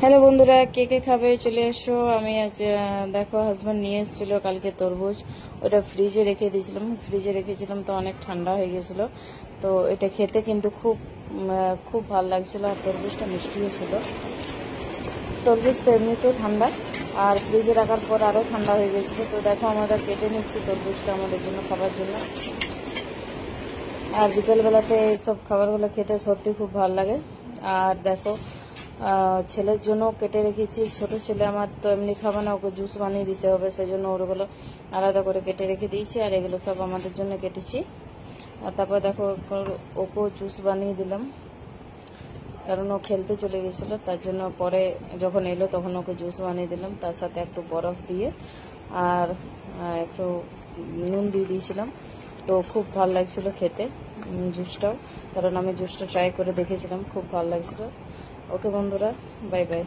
Hello বন্ধুরা, কে কে খাবে চলে এসো। আমি আজ দেখো হাজব্যান্ড নিয়ে এসেছিল কালকে তরমুজ, ওটা ফ্রিজে রেখে দিয়েছিলাম। ফ্রিজে রেখেছিলাম তো অনেক ঠান্ডা হয়ে গেছিল। তো এটা খেতে কিন্তু খুব ভালো লাগছিল, আর তরমুজটা মিষ্টিও ছিল। তরমুজ তো এমনিতেও ঠান্ডা, আর ফ্রিজে রাখার পর আরও ঠান্ডা হয়ে গেছিলো। তো দেখো আমরা কেটে নিচ্ছি তরমুজটা আমাদের জন্য খাবার জন্য। আর বিকেলবেলাতে এইসব খাবারগুলো খেতে সত্যি খুব ভালো লাগে। আর দেখো ছেলের জন্য কেটে রেখেছি। ছোট ছেলে আমার তো এমনি খাবে না, ওকে জুস বানিয়ে দিতে হবে, সেই জন্য ওগুলো আলাদা করে কেটে রেখে দিয়েছি। আর এগুলো সব আমাদের জন্য কেটেছি। আর তারপর দেখো ওকেও জুস বানিয়ে দিলাম, কারণ ও খেলতে চলে গেছিল। তার জন্য পরে যখন এলো তখন ওকে জুস বানিয়ে দিলাম, তার সাথে একটু বরফ দিয়ে আর একটু নুন দিয়ে দিয়েছিলাম। তো খুব ভালো লাগছিল খেতে জুসটাও, কারণ আমি জুসটা ট্রাই করে দেখেছিলাম, খুব ভালো লাগছিল। ওকে বন্ধুরা, বাই বাই।